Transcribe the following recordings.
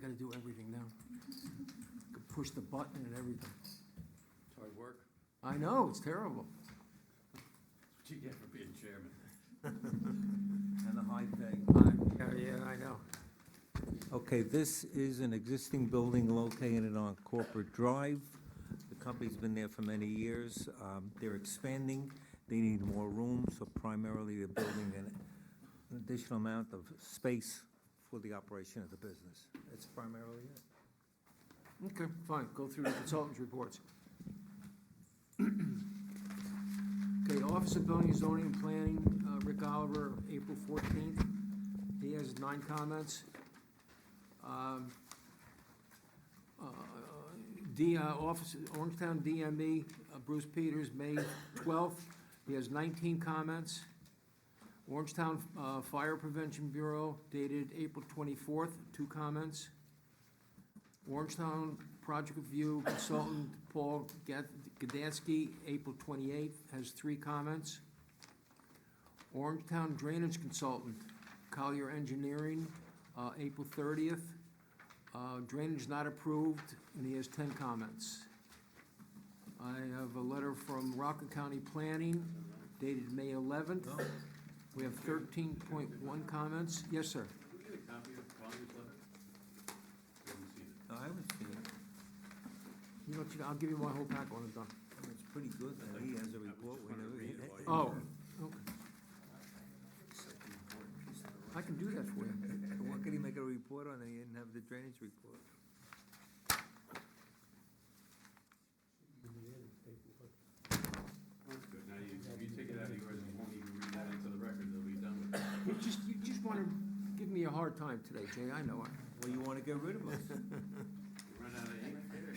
gotta do everything now. Could push the button and everything. It's hard work. I know, it's terrible. That's what you get for being chairman. And the high pay. Yeah, I know. Okay, this is an existing building located on Corporate Drive. The company's been there for many years. They're expanding. They need more room, so primarily they're building an additional amount of space for the operation of the business. That's primarily it. Okay, fine, go through the consultants' reports. Okay, Office of Building, Zoning and Planning, Rick Oliver, April 14th. He has 9 comments. Office, Orangetown DME, Bruce Peters, May 12th. He has 19 comments. Orangetown Fire Prevention Bureau, dated April 24th, 2 comments. Orangetown Project Review Consultant Paul Gdansky, April 28th, has 3 comments. Orangetown Drainage Consultant Collier Engineering, April 30th. Drainage not approved, and he has 10 comments. I have a letter from Rockland County Planning dated May 11th. We have 13.1 comments. Yes, sir. Can we get a copy of Collier's letter? We haven't seen it. No, I haven't seen it. You know, I'll give you my whole pack when I'm done. It's pretty good that he has a report. just wanted to read it while you- Oh, okay. I can do that for you. What could he make a report on that he didn't have the drainage report? That's good. Now, if you take it out of yours and won't even read that into the record, it'll be done with it. You just want to give me a hard time today, Jay, I know it. Well, you want to get rid of us? You run out of ink here.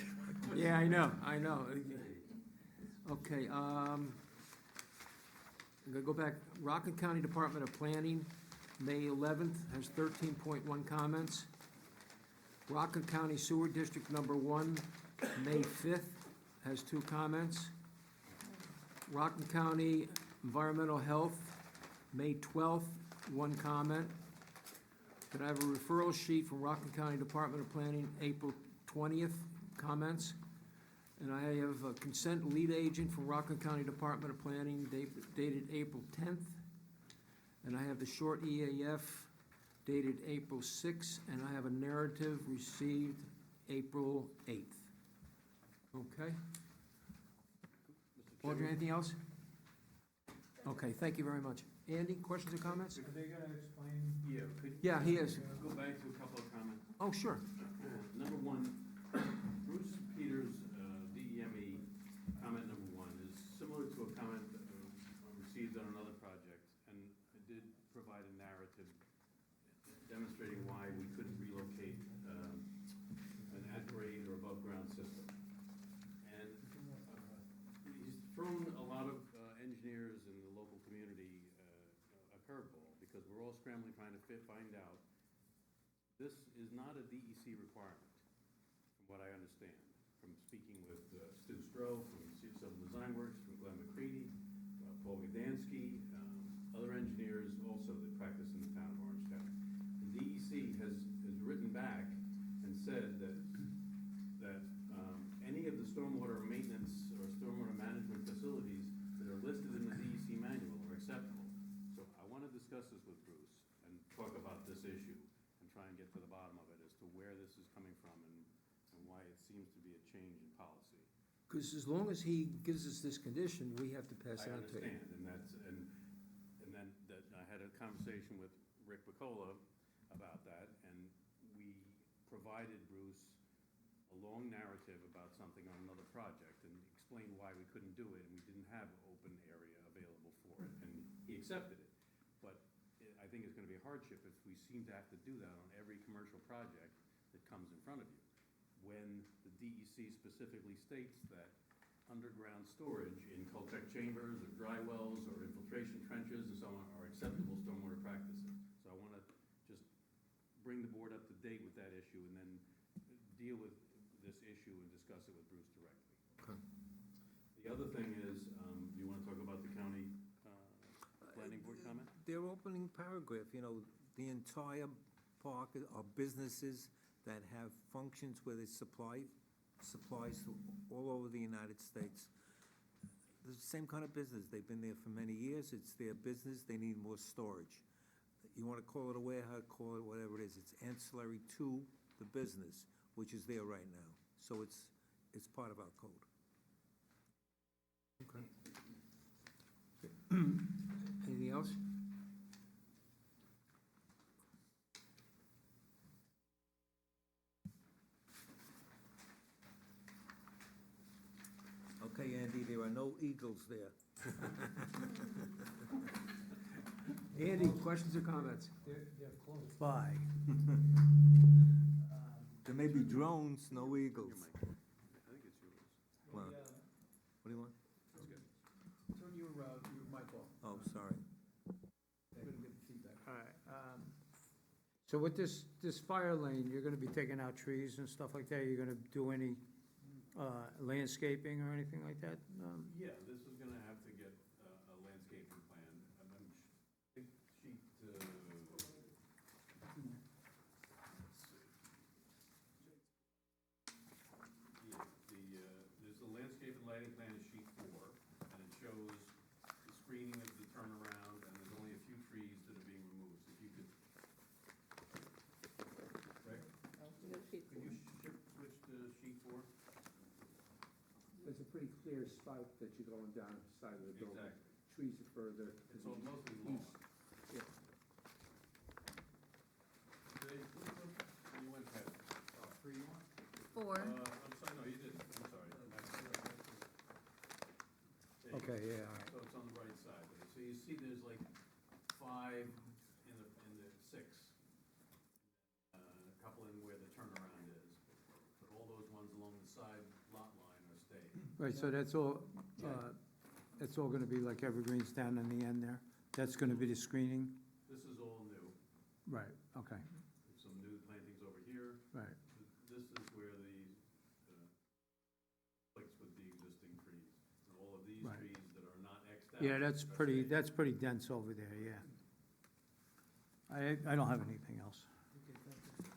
Yeah, I know. Okay, I'm gonna go back. Rockland County Department of Planning, May 11th, has 13.1 comments. Rockland County Sewer District Number 1, May 5th, has 2 comments. Rockland County Environmental Health, May 12th, 1 comment. Then I have a referral sheet from Rockland County Department of Planning, April 20th, comments. And I have a consent lead agent from Rockland County Department of Planning dated April 10th. And I have the short EAF dated April 6th, and I have a narrative received April 8th. Okay? Mr. Audrey, Chairman, anything else? Okay, thank you very much. Andy, questions or comments? Are they gonna explain? Yeah, could Yeah, he is. go back to a couple of comments. Oh, sure. Number one, Bruce Peters, DEME, comment number 1 is similar to a comment that I received on another project, and I did provide a narrative demonstrating why we couldn't relocate an at-grade or above-ground system. And he's thrown a lot of engineers in the local community a curveball, because we're all scrambling trying to find out. This is not a DEC requirement, from what I understand, from speaking with Stu Stroh, from Civil Design Works, from Glenn McCready, Paul Gdansky, other engineers also that practice in the town of Orangetown. The DEC has written back and said that any of the stormwater maintenance or stormwater management facilities that are listed in the DEC manual are acceptable. So I want to discuss this with Bruce and talk about this issue and try and get to the bottom of it as to where this is coming from and why it seems to be a change in policy. Because as long as he gives us this condition, we have to pass I it on to him. understand, and then I had a conversation with Rick Picola about that, and we provided Bruce a long narrative about something on another project and explained why we couldn't do it, and we didn't have open area available for it, and he accepted it. But I think it's gonna be a hardship if we seem to have to do that on every commercial project that comes in front of you, when the DEC specifically states that underground storage in Coltech chambers or dry wells or infiltration trenches and so on are acceptable stormwater practices. So I want to just bring the board up to date with that issue and then deal with this issue and discuss it with Bruce directly. Okay. The other thing is, do you want to talk about the county planning board comment? Their opening paragraph, the entire park are businesses that have functions where they supplies to all over the United States. The same kind of business. They've been there for many years. It's their business. They need more storage. You want to call it a warehouse, call it whatever it is. It's ancillary to the business, which is there right now. So it's part of our code. Okay. Anything else? Okay, Andy, there are no eagles there. Andy, questions or comments? They're close by. There may be drones, no eagles. I think it's yours. Well, what do you want? That's good. Turn your mic off. Oh, sorry. Couldn't get the feedback. All right, so with this fire lane, you're gonna be taking out trees and stuff like that? You're gonna do any landscaping or anything like that? Yeah, this is gonna have to get a landscaping plan. I think sheet, let's see. Yeah, there's the landscape and lighting plan is sheet 4, and it shows the screening of the turnaround, and there's only a few trees that are being removed. If you could, Rick, could you switch to sheet 4? There's a pretty clear spout that you're going down the side of the building. Exactly. Trees are further to It's the all mostly lawn. east. Yeah. You went past. 3 you want? 4. I'm sorry, no, you didn't, I'm sorry. There you go. Okay, yeah, all right. So it's on the right side there. So you see there's like 5 in the 6. A couple in where the turnaround is. But all those ones along the side lot line are staying. Right, so that's all gonna be like evergreens down in the end there? That's gonna be the screening? This is all new. Right, okay, There's some new plantings over here. right. This is where the, conflicts with the existing trees. And all of these Right. trees that are not Xed out. Yeah, that's are pretty, staying. that's pretty dense over there, yeah. I don't have anything else. Okay, thank you.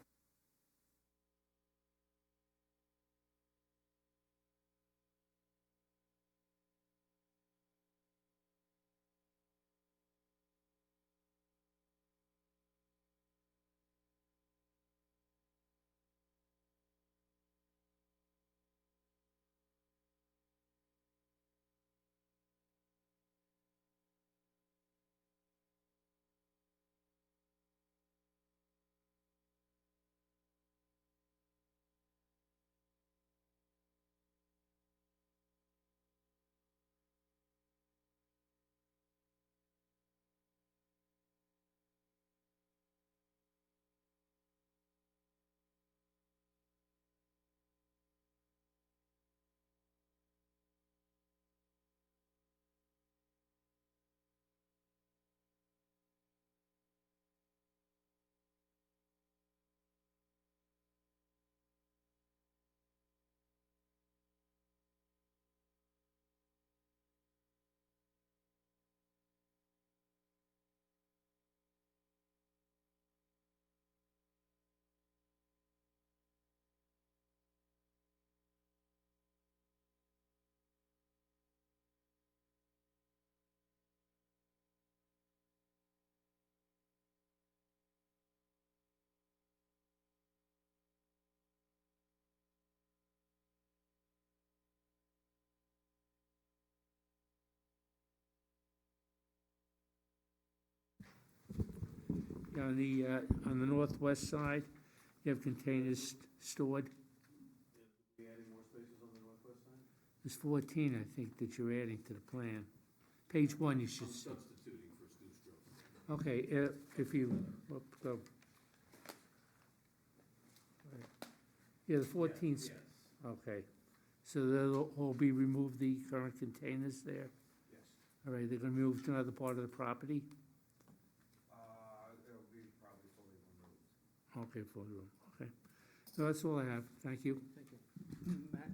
On the northwest side, you have containers stored. We adding more spaces on the northwest side? There's 14, I think, that you're adding to the plan. Page 1, you I'm should see. substituting for Stu Stroh. Okay, if you, go. Yeah, the 14, Yes, okay. So they'll all be removed, the current containers there? yes. All right, they're gonna move to another part of the property? It'll be probably fully removed. Okay, for you, okay. So that's all I have, thank you. Thank you. Matt?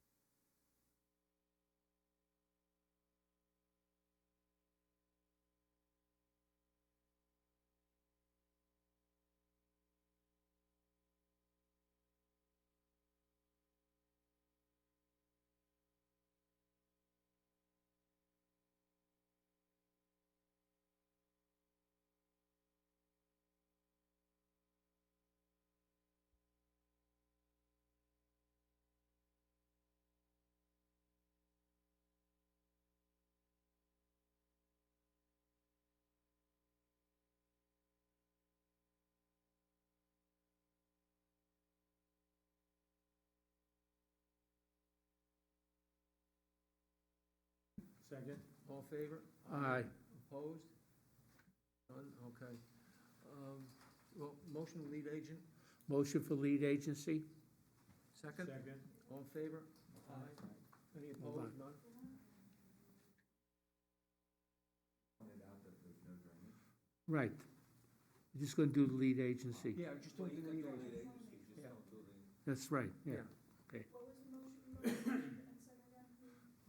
Second? All in favor? Aye. Opposed? None, okay. Well, motion to lead agent, Motion for lead agency? second? Second? All in favor? Aye. Any Hold opposed? on. None? Right. We're just gonna do the lead agency. Yeah, just don't do the lead agent. Yeah. That's right, yeah. Yeah.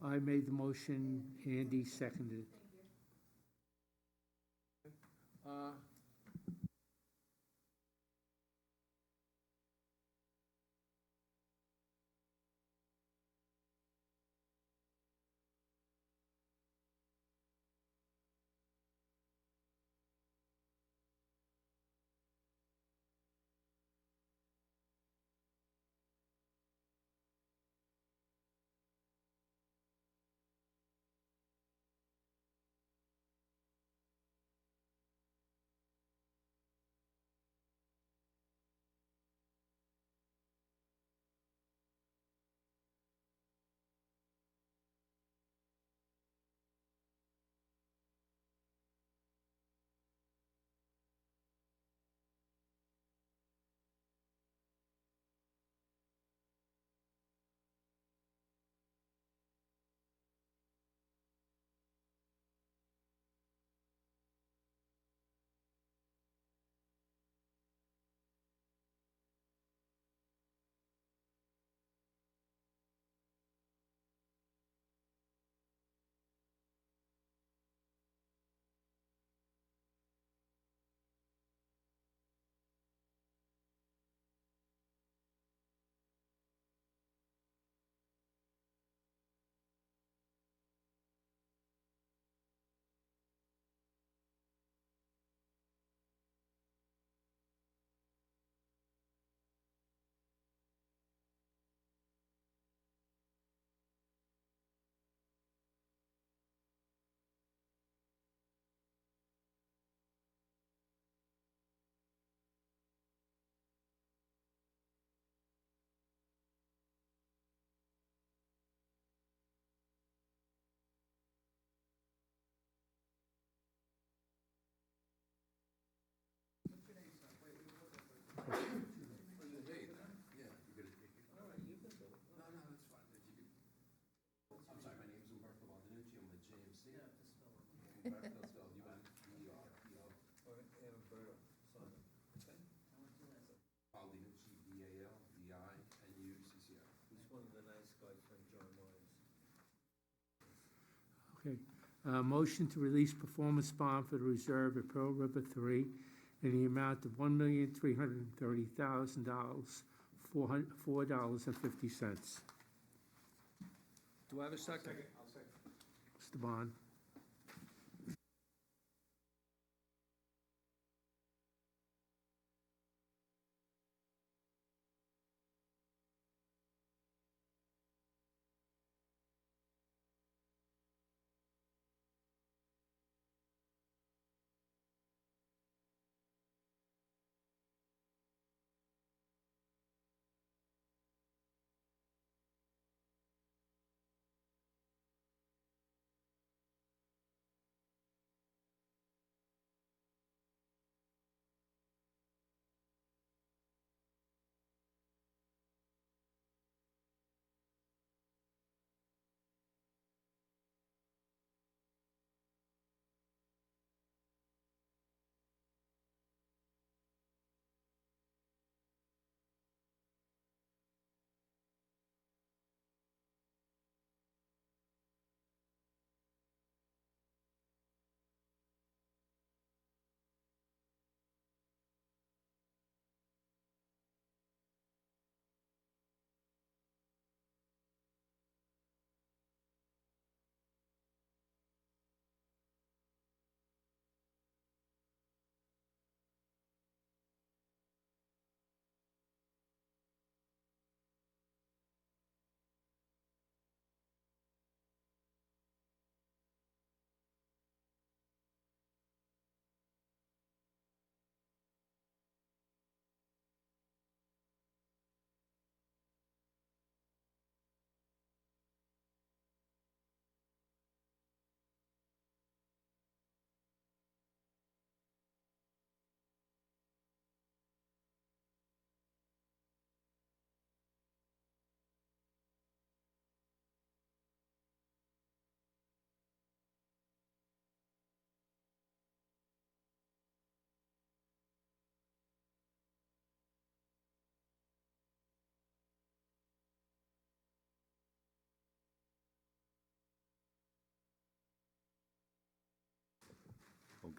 I made the motion, Andy seconded. Uh, He's one of the nice guys from John Myers. Okay. Motion to release performance bond for the reserve at Pearl River 3 in the amount of $1,330,000, $4.50. do I have a second? Mr. Bond?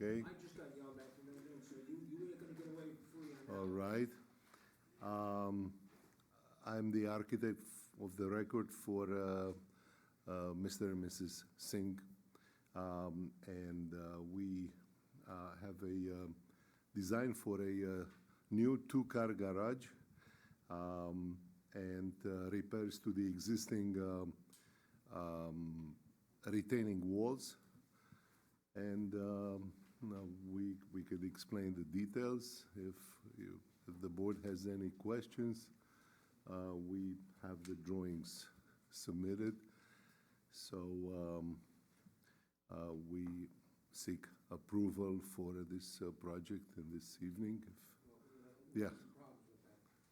okay? I just got yelled at for not doing so. You ain't gonna get away free on that. All right. I'm the architect of the record for Mr. and Mrs. Singh. And we have a design for a new two-car garage and repairs to the existing retaining walls. And now we could explain the details if the board has any questions. We have the drawings submitted, so we seek approval for this project in this evening. Yeah.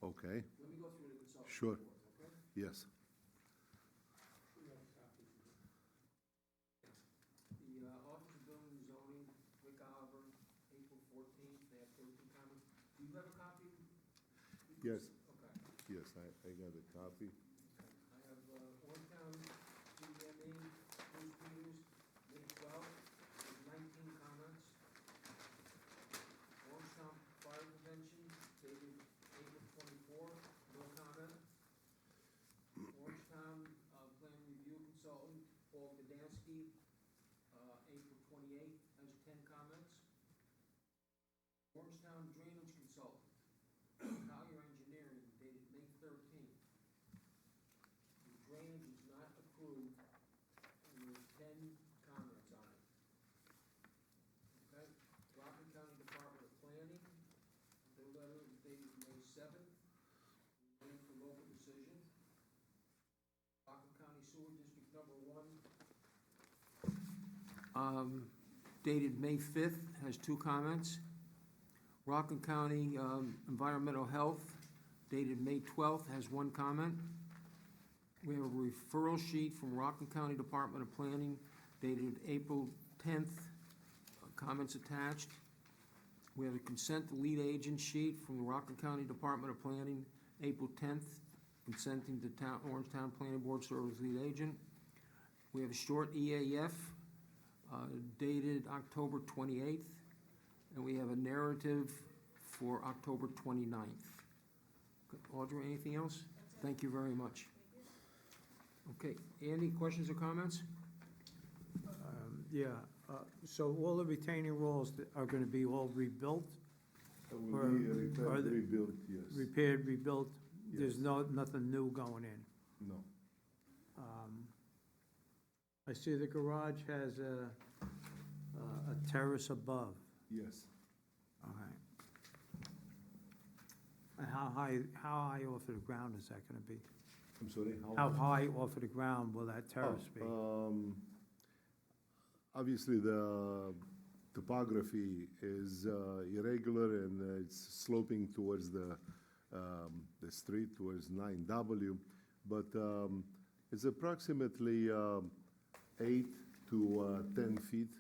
Okay. Let me go through the consultant Sure. report, okay? Yes. The Office of Building and Zoning, Rick Oliver, April 14th, they have 13 comments. Do you have a copy? Yes. Okay. Yes, I got a copy. I have Orangetown, CME, Bruce Peters, May 12th, with 19 comments. Orangetown Fire Prevention, dated April 24th, no comment. Orangetown Plan Review Consultant, Paul Gdansky, April 28th, has 10 comments. Orangetown Drainage Consultant, Collier Engineering, dated May 13th. The drainage is not approved, and there's 10 comments on it. Okay? Rockland County Department of Planning, their letter is dated May 7th, waiting for local decision. Rockland County Sewer District Number 1, dated May 5th, has 2 comments. Rockland County Environmental Health, dated May 12th, has 1 comment. We have a referral sheet from Rockland County Department of Planning, dated April 10th, comments attached. We have a consent to lead agent sheet from the Rockland County Department of Planning, April 10th, consenting to Orangetown Planning Board serve as lead agent. We have a short EAF dated October 28th, and we have a narrative for October 29th. Audrey, anything else? Thank you very much. Okay, Andy, questions or comments? Yeah, so all the retaining walls are gonna be all rebuilt, It Or- will be are they- rebuilt, yes. repaired, rebuilt? There's Yes. nothing new going in? No. I see the garage has a terrace above. Yes. All right. And how high off of the ground is that gonna be? I'm sorry, How high off of the ground will that terrace be? Obviously, the topography is irregular and it's sloping towards the street, towards 9W, but it's approximately 8 to 10 feet.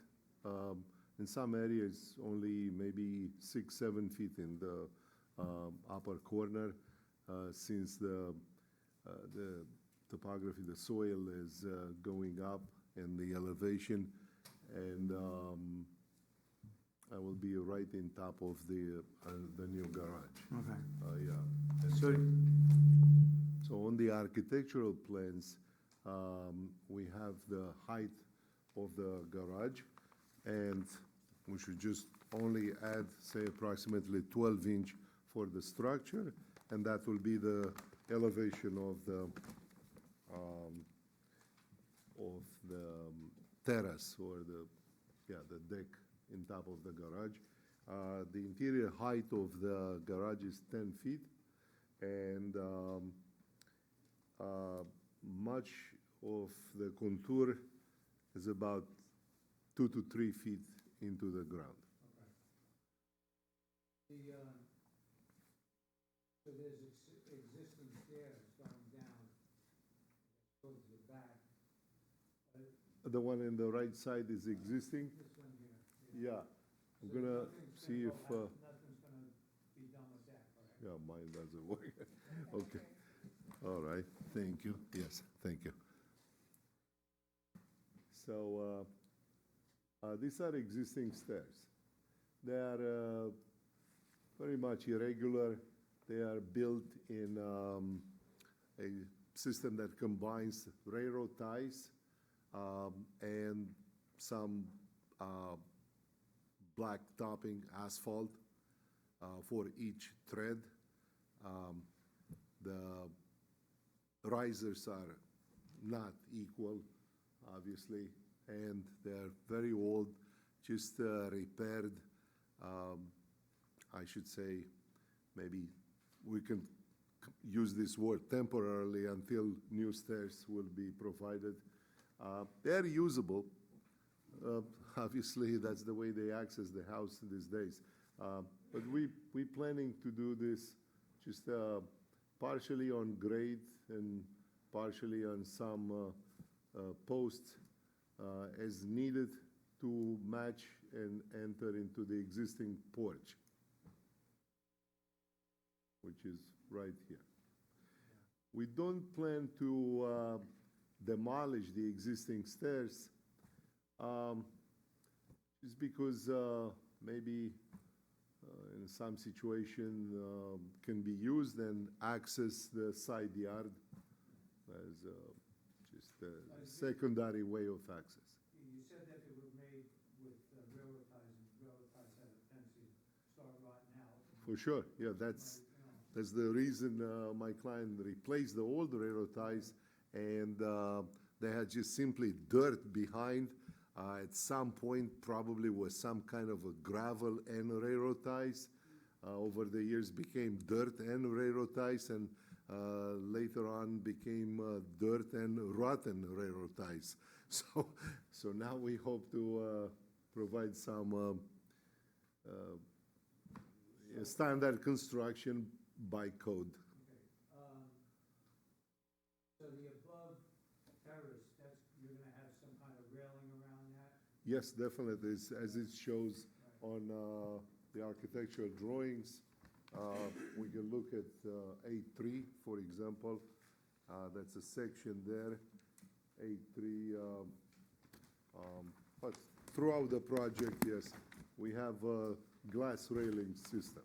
In some areas, only maybe 6, 7 feet in the upper corner, since the topography, the soil is going up in the elevation, and I will be right in top of the new garage. Okay. Yeah. So, So on the architectural plans, we have the height of the garage, and we should just only add, say, approximately 12-inch for the structure, and that will be the elevation of the terrace, or the deck in top of the garage. The interior height of the garage is 10 feet, and much of the contour is about 2 to 3 feet into the ground. So there's existing stairs going down, goes to the back. The one on the right side is existing? This one here. Yeah. I'm gonna see if, Nothing's gonna be done with that, correct? yeah, mine doesn't work. Okay. All right, thank you. Yes, thank you. So, these are existing stairs. They are very much irregular. They are built in a system that combines railroad ties and some black topping asphalt for each tread. The risers are not equal, obviously, and they're very old, just repaired. I should say, maybe we can use this word temporarily until new stairs will be provided. They're usable. Obviously, that's the way they access the house these days. But we planning to do this just partially on grade and partially on some posts as needed to match and enter into the existing porch, which is right here. We don't plan to demolish the existing stairs, just because maybe in some situation can be used and access the side yard as just a secondary way of access. You said that they were made with railroad ties, and railroad ties have a tendency to start rotting out. For sure, yeah, that's the reason my client replaced the old railroad ties, and they had just simply dirt behind. At some point, probably was some kind of a gravel and railroad ties. Over the years, became dirt and railroad ties, and later on became dirt and rotten railroad ties. So now we hope to provide some standard construction by code. So the above terrace, you're gonna have some kind of railing around that? Yes, definitely, as it shows on the architectural drawings. We can look at A3, for example. That's a section there, A3. But throughout the project, yes, we have a glass railing system.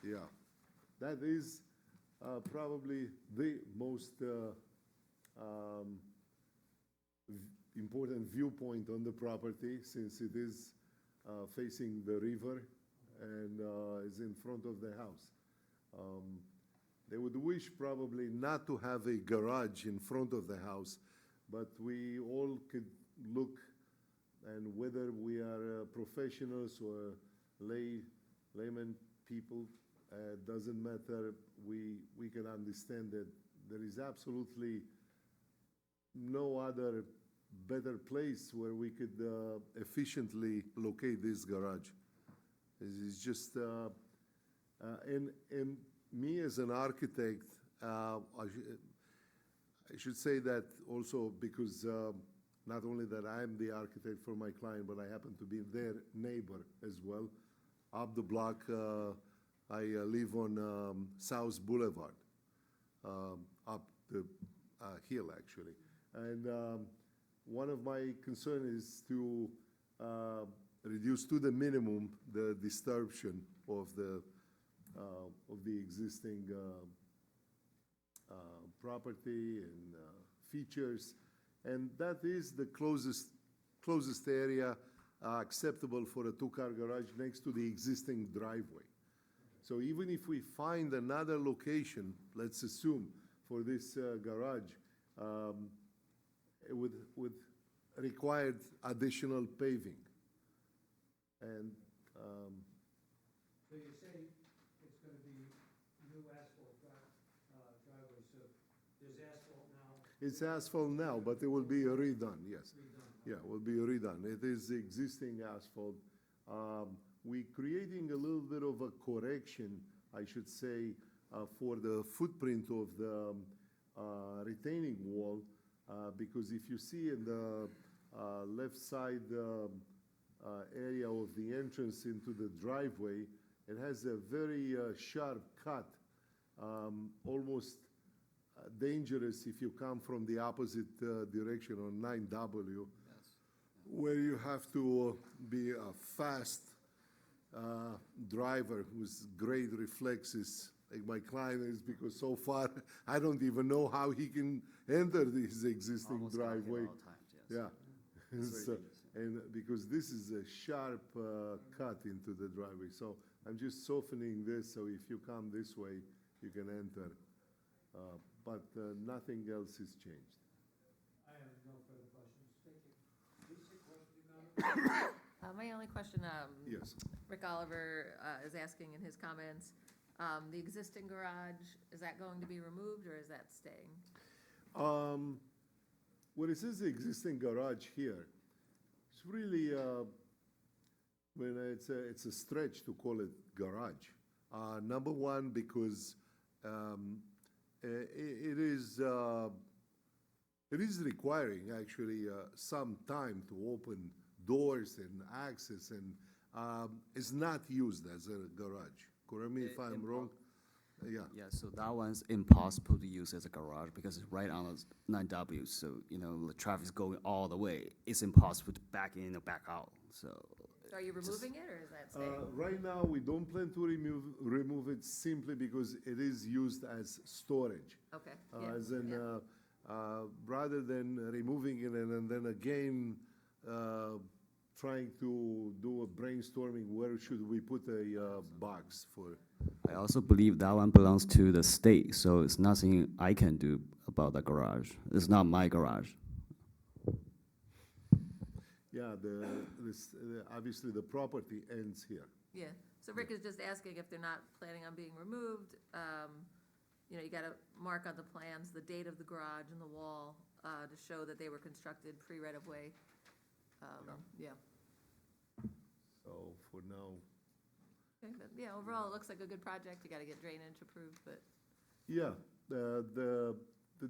Yeah, that is probably the most important viewpoint on the property, since it is facing the river and is in front of the house. They would wish probably not to have a garage in front of the house, but we all could look, and whether we are professionals or layman people, doesn't matter. We can understand that there is absolutely no other better place where we could efficiently locate this garage. It's just, and me as an architect, I should say that also because not only that I'm the architect for my client, but I happen to be their neighbor as well. Up the block, I live on South Boulevard, up the hill actually. And one of my concerns is to reduce to the minimum the disturbance of the existing property and features, and that is the closest area acceptable for a two-car garage next to the existing driveway. So even if we find another location, let's assume for this garage, it would require additional paving. And So you say it's gonna be new asphalt driveway, so there's asphalt now? it's asphalt now, but it will be redone, yes. Redone? Yeah, will be redone. It is existing asphalt. We're creating a little bit of a correction, I should say, for the footprint of the retaining wall, because if you see in the left side area of the entrance into the driveway, it has a very sharp cut, almost dangerous if you come from the opposite direction on 9W. where you have to be a fast driver with great reflexes, like my client is, because so far, I don't even know how he can enter his existing Almost out here driveway. all times, yes. Yeah. It's So- very dangerous, yeah. And because this is a sharp cut into the driveway, so I'm just softening this, so if you come this way, you can enter. But nothing else has changed. I have no further questions. Thank you. Lisa, question, comment? My only question, Yes. Rick Oliver is asking in his comments, the existing garage, is that going to be removed or is that staying? Well, it says the existing garage here. It's really, when it's a stretch to call it garage. Number one, because it is requiring actually some time to open doors and access, and it's not used as a garage. Correct me if I'm wrong? Yeah. Yeah, so that one's impossible to use as a garage because it's right on the 9W, so, you know, the traffic's going all the way. It's impossible to back in or back out, so. So are you removing it or is that staying? Right now, we don't plan to remove it simply because it is used as storage. Okay, As yeah, in, yeah. rather than removing it and then again trying to do a brainstorming, where should we put a box for? I also believe that one belongs to the state, so it's nothing I can do about the garage. It's not my garage. Yeah, obviously the property ends here. Yeah, so Rick is just asking if they're not planning on being removed. You know, you gotta mark on the plans the date of the garage and the wall to show that they were constructed pre-right of way. Yeah, So for now, okay, but yeah, overall, it looks like a good project. You gotta get drainage approved, but yeah, the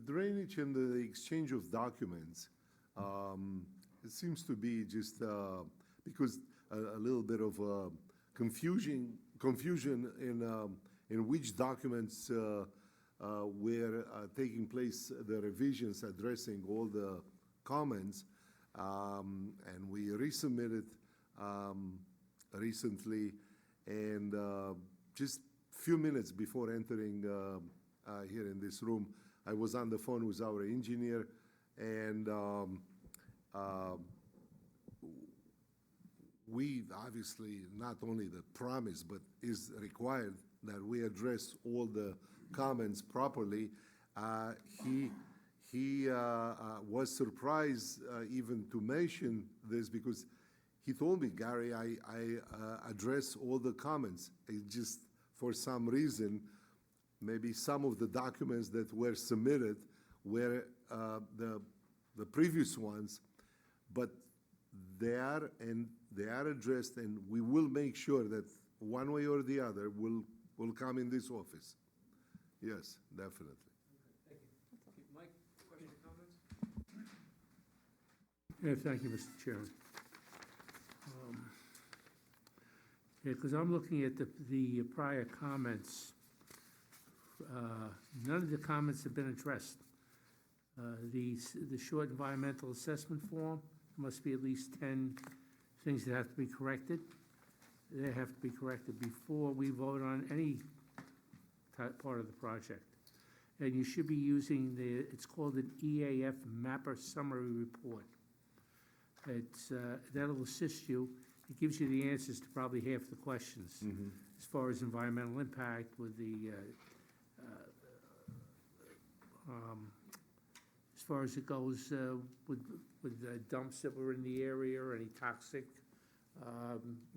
drainage and the exchange of documents, it seems to be just because a little bit of confusion in which documents were taking place, the revisions addressing all the comments, and we resubmitted recently, and just few minutes before entering here in this room, I was on the phone with our engineer, and we obviously, not only the promise, but is required that we address all the comments properly. He was surprised even to mention this because he told me, Gary, I address all the comments. It just, for some reason, maybe some of the documents that were submitted were the previous ones, but they are addressed, and we will make sure that one way or the other will come in this office. Yes, definitely. Mike, questions or comments? Yeah, thank you, Mr. Chairman. Yeah, because I'm looking at the prior comments. None of the comments have been addressed. The short environmental assessment form, must be at least 10 things that have to be corrected. They have to be corrected before we vote on any part of the project. And you should be using it's called an EAF Mapper Summary Report. That'll assist you. It gives you the answers to probably half the questions as far as environmental impact with the, as far as it goes with the dumps that were in the area, or any toxic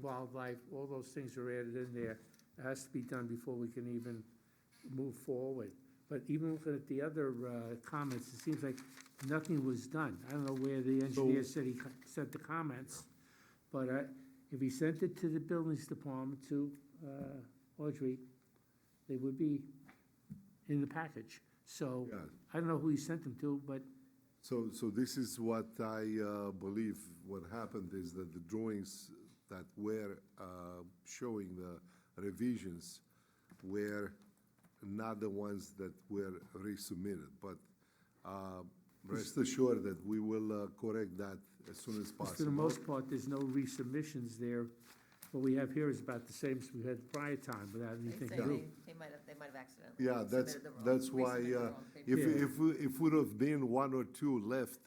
wildlife, all those things are added in there. It has to be done before we can even move forward. But even looking at the other comments, it seems like nothing was done. I don't know where the engineer said he sent the comments, but if he sent it to the buildings department, to Audrey, they would be in the package. So Yeah. I don't know who he sent them to, but So this is what I believe what happened is that the drawings that were showing the revisions were not the ones that were resubmitted, but Rest assured that we will correct that as soon as For the possible. most part, there's no resubmissions there. What we have here is about the same as we had prior time, without They anything say to do. they might have accidentally Yeah, submitted the wrong. that's why, resubmitted the wrong if, paper. if would have been one or two left,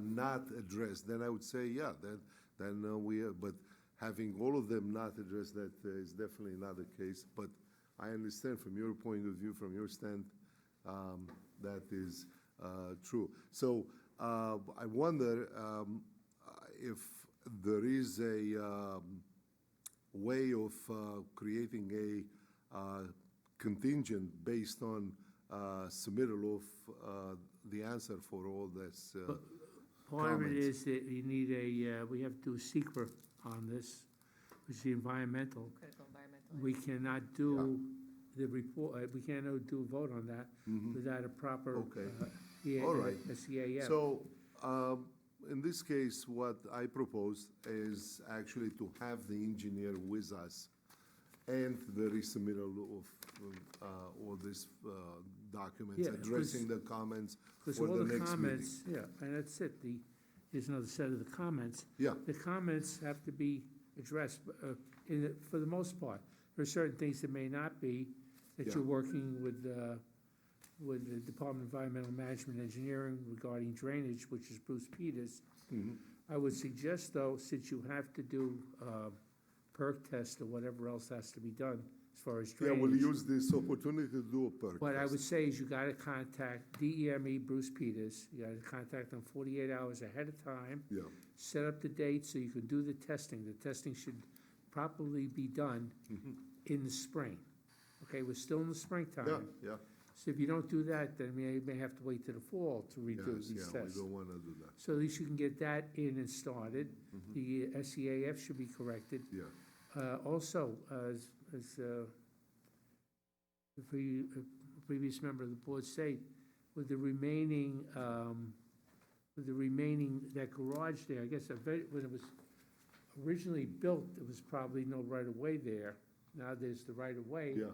not addressed, then I would say, yeah, then but having all of them not addressed, that is definitely not the case. But I understand from your point of view, from your stand, that is true. So I wonder if there is a way of creating a contingent based on submittal of the answer for all this. Part of it comments. is that you need we have to do a secret on this, which is the environmental. Critical environmental. We cannot do the report, we cannot do a vote on that without a proper. Okay. All right. SEAF. So, in this case, what I propose is actually to have the engineer with us and the resubmittal of all these documents, Yeah, addressing the comments Because for all the the next meeting. comments, yeah, and that's it, here's another set of the comments. Yeah, The comments have to be addressed, for the most part. There are certain things that may not be, that Yeah. you're working with the Department of Environmental Management and Engineering regarding drainage, which is Bruce Peters. mhm. I would suggest, though, since you have to do perk test or whatever else has to be done as far as Yeah, drainage. we'll use this opportunity to do a perk What I test. would say is you gotta contact DEME Bruce Peters, you gotta contact them 48 hours ahead of time, Yeah, set up the date so you can do the testing. The testing should properly be done mhm. in the spring. Okay, we're still in the springtime. Yeah, yeah, So if you don't do that, then we may have to wait till the fall to redo yes, these yeah, we tests. don't wanna do that, So at least you can get that in and started. Mhm. The SEAF should be corrected. yeah. Also, as the previous member of the board said, with the remaining, that garage there, I guess, when it was originally built, there was probably no right-of-way there. Now there's the right-of-way. Yeah,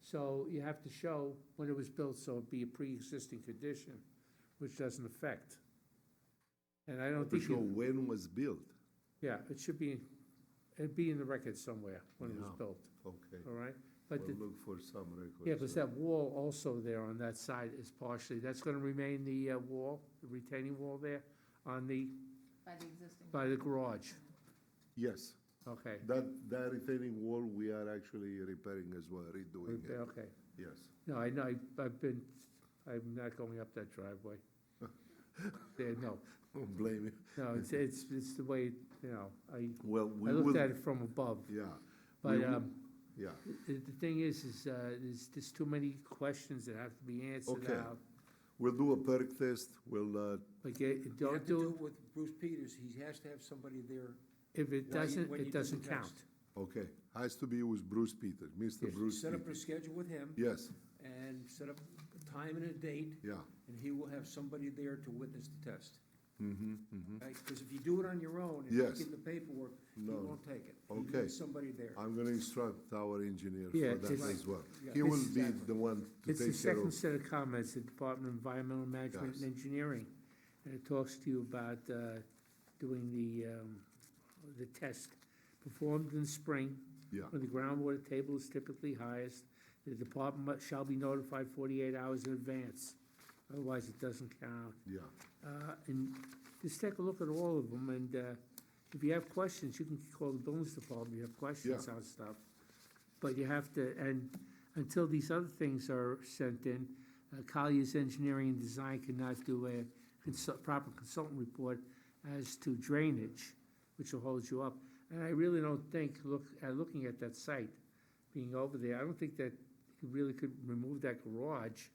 So you have to show when it was built, so it'd be a pre-existing condition, which doesn't affect. And I don't to think show you, when was built, yeah, it'd be in the record somewhere when it was Yeah. built, okay. all right? But We'll the, look for some records. yeah, because that wall also there on that side is partially, that's gonna remain the wall, the retaining wall there on the, By the existing. by the garage, Yes, okay. that retaining wall, we are actually repairing as well, redoing it, Okay, yes. no, I know, I'm not going up that driveway. Yeah, no, Don't blame you. no, it's the way, I Well, we looked will, at it from above, yeah, but, we will- yeah. the thing is there's just too many questions that have to be answered Okay. out. We'll do a perk test, we'll, Like, You have don't to do do, it with Bruce Peters, he has to have somebody there. if it When doesn't, you it do doesn't the count. test. okay, has to be with Bruce Peter, Mr. Yes, Bruce Set up a Peter. schedule with him, Yes, and set up a time and a date, yeah, and he will have somebody there to witness the test. mm-hmm, mm-hmm. Because if you do it on your own and you Yes. give the paperwork, he No. won't take it. He Okay. needs somebody there. I'm gonna instruct our engineer Yeah, for that it's- as well. Yeah. He will It's- be Exactly. the one to It's the take care second of. set of comments, the Department of Environmental Management and Yes. Engineering. And it talks to you about doing the test performed in the spring, Yeah, when the groundwater table is typically highest. The department shall be notified 48 hours in advance, otherwise it doesn't count. yeah, And just take a look at all of them, and if you have questions, you can call the buildings department, you have questions Yeah. on stuff. But you have to, and until these other things are sent in, Collier's Engineering and Design cannot do a proper consultant report as to drainage, which will hold you up. And I really don't think, looking at that site, being over there, I don't think that you really could remove that garage.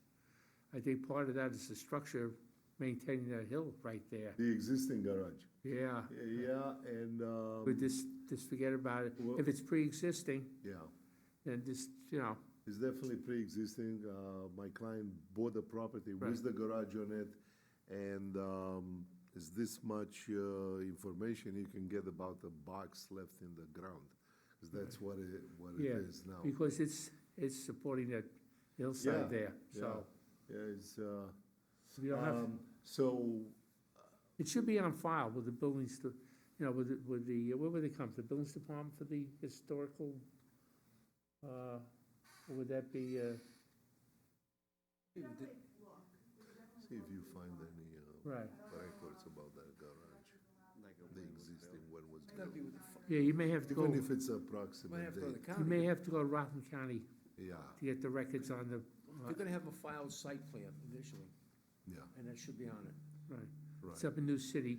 I think part of that is the structure maintaining that hill right there. the existing garage. Yeah, Yeah, and, but just forget about it. Well- If it's pre-existing, yeah, then just, it's definitely pre-existing. My client bought the property Right. with the garage on it, and is this much information you can get about the box left in the ground, because that's what it Yeah, is now. because it's supporting that Yeah, hillside there, so. Yeah, it's, We don't have, So, it should be on file with the buildings, with the, where would they come, the buildings department for the historical, or would that be, see if you find any right? records about that garage, the existing, when was It's gotta be built. with the, Yeah, you may have to go, Even if it's might approximate have to go to date, the you county. may have to go to Rockland County yeah, to get the records on the, You're gonna have a filed site plan initially, yeah, and that should be on it. right. It's right. up in New City.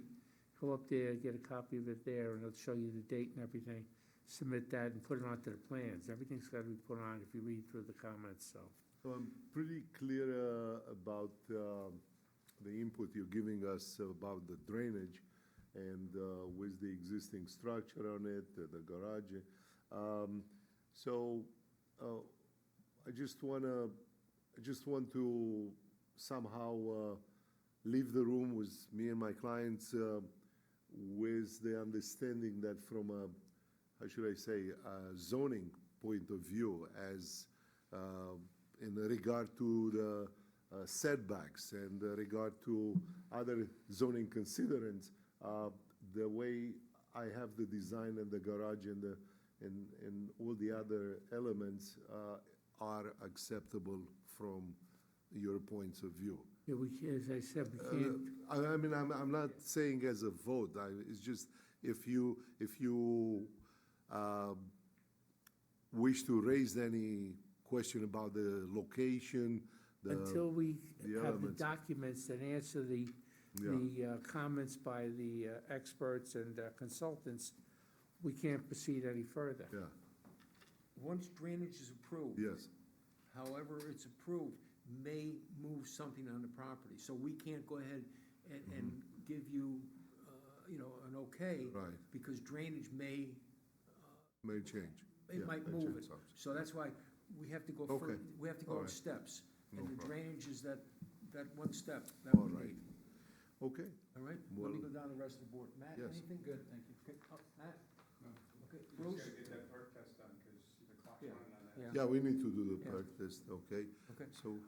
Go up there, get a copy of it there, and it'll show you the date and everything. Submit that and put it onto the plans. Everything's gotta be put on if you read through the comments, so. So I'm pretty clear about the input you're giving us about the drainage and with the existing structure on it, the garage. So I just want to somehow leave the room with me and my clients with the understanding that from a, how should I say, a zoning point of view, as in regard to the setbacks and regard to other zoning considerants, the way I have the design and the garage and and all the other elements are acceptable from your points of view. Yeah, as I said, we can't, I mean, I'm not saying as a vote, it's just if you wish to raise any question about the location, until we the have the elements. documents that answer the comments by the experts and consultants, we can't proceed any further. Yeah, Once drainage is approved. yes, However it's approved, may move something on the property. So we can't go ahead and give you, an okay. right, Because drainage may, may change. it Yeah, might may move change it. something. So that's why we have to go Okay. further, we have to go All in right. steps. No And the problem. drainage is that one step that All we right. need. Okay, All right? Let Well- me go down the rest of the board. Matt, Yes. anything? Good, thank you. Okay, Matt? No. Okay, Bruce? get that perk test done, because the clock's Yeah. running on that. yeah, we need to do the Yeah. perk test, okay? Okay. So,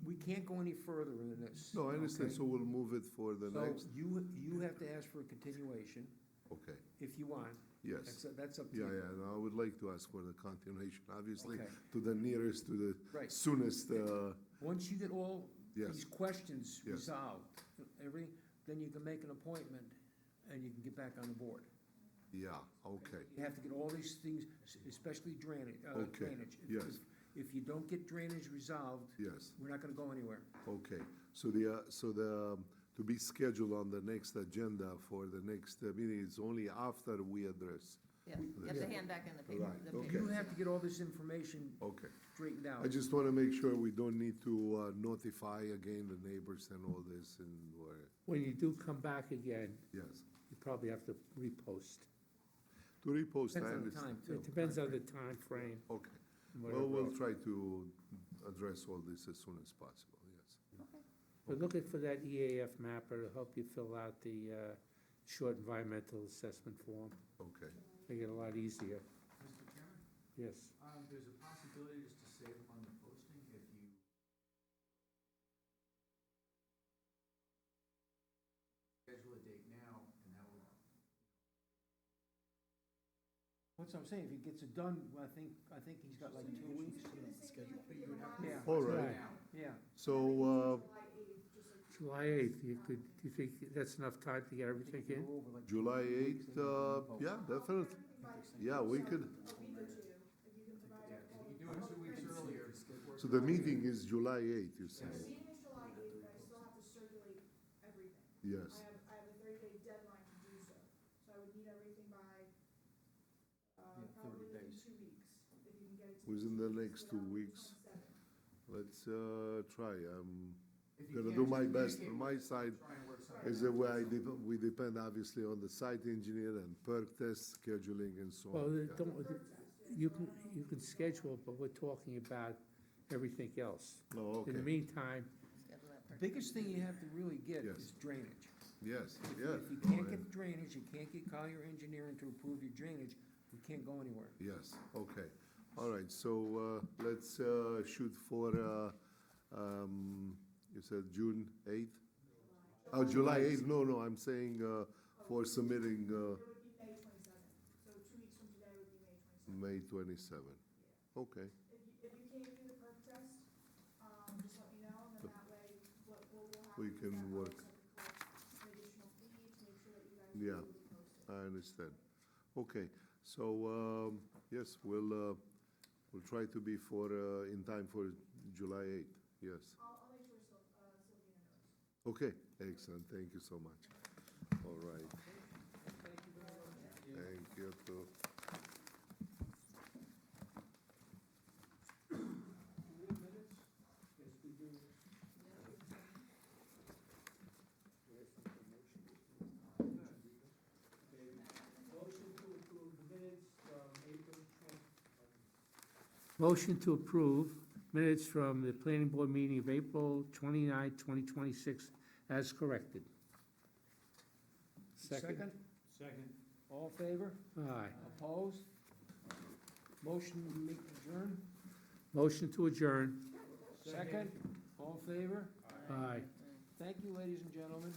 We can't go any further in this. no, I understand, okay? so we'll move it for the So next, you have to ask for a continuation okay, if you want. yes. That's up to Yeah, you. yeah, and I would like to ask for the continuation, obviously, Okay. to the nearest, to the Right. soonest, Once you get all Yes. these questions Yes. resolved, then you can make an appointment and you can get back on the board. yeah, okay, You have to get all these things, especially drainage, Okay, drainage. yes. If you don't get drainage resolved, yes, we're not gonna go anywhere. okay. So to be scheduled on the next agenda for the next meeting is only after we address, Yeah, you have to hand back in the paper. Right, the okay. You papers, have yeah. to get all this information okay. straightened out. I just want to make sure we don't need to notify again the neighbors and all this, and, When you do come back again, yes. you probably have to repost. To repost, I Depends on the understand. time, too. It depends on the time frame. Okay, and well, whatever. we'll try to address all this as soon as possible, yes. We're looking for that EAF mapper to help you fill out the short environmental assessment form. Okay, Make it a lot easier. Mr. Chairman, Yes. there's a possibility just to save on the posting if you schedule a date now, and that would. What's I'm saying, if he gets it done, I think he's got like 2 weeks. Yeah, all right. Right. yeah. So, July 8th, you think that's enough time to get everything in? Go over like July 8th, yeah, definitely. Yeah, we could, Yeah, if you do it 2 weeks earlier, so the meeting is July 8th, you say? Meeting is July 8th, but I still have to circulate everything. Yes, I have a 30-day deadline to do so. So I would need everything by, Yeah, 30 probably within days. 2 weeks, if you can get it to me. within the next 2 without the weeks. 27th. Let's try. I'm if you gonna can't, do my just best communicate on my with us, side. try and work something As a out. way, we depend obviously on the site engineer and perk test scheduling and so Well, on. Yeah. you can schedule, but we're talking about everything else. Oh, In the okay, meantime, Schedule that The for- biggest thing you have to really get Yes. is drainage. yes, If yes. you Oh, can't yeah. get drainage, you can't get Collier Engineering to approve your drainage, we can't go anywhere. Yes, okay. All right, so let's shoot for You said June 8th? Oh, July 8th, no, I'm saying for submitting It would be May 27th, so 2 weeks from today would be May 27th. May 27th. Okay, If you can't do the perk test, just let me know, and then that way, what will happen We is can that work. Lois have to collect an additional fee to make sure that you guys Yeah. are able to post it. I understand. Okay, so, yes, we'll try to be in time for July 8th, yes. I'll make sure Sylvina knows. Okay, excellent, thank you so much. All right. Thank you too. Yes, we do. Motion to approve minutes from the planning board meeting of April 29, 2026, as corrected. Second? Second. All in favor? Aye. Opposed? Motion to make adjourn? Motion to adjourn. Second. All in favor? Aye. Thank you, ladies and gentlemen.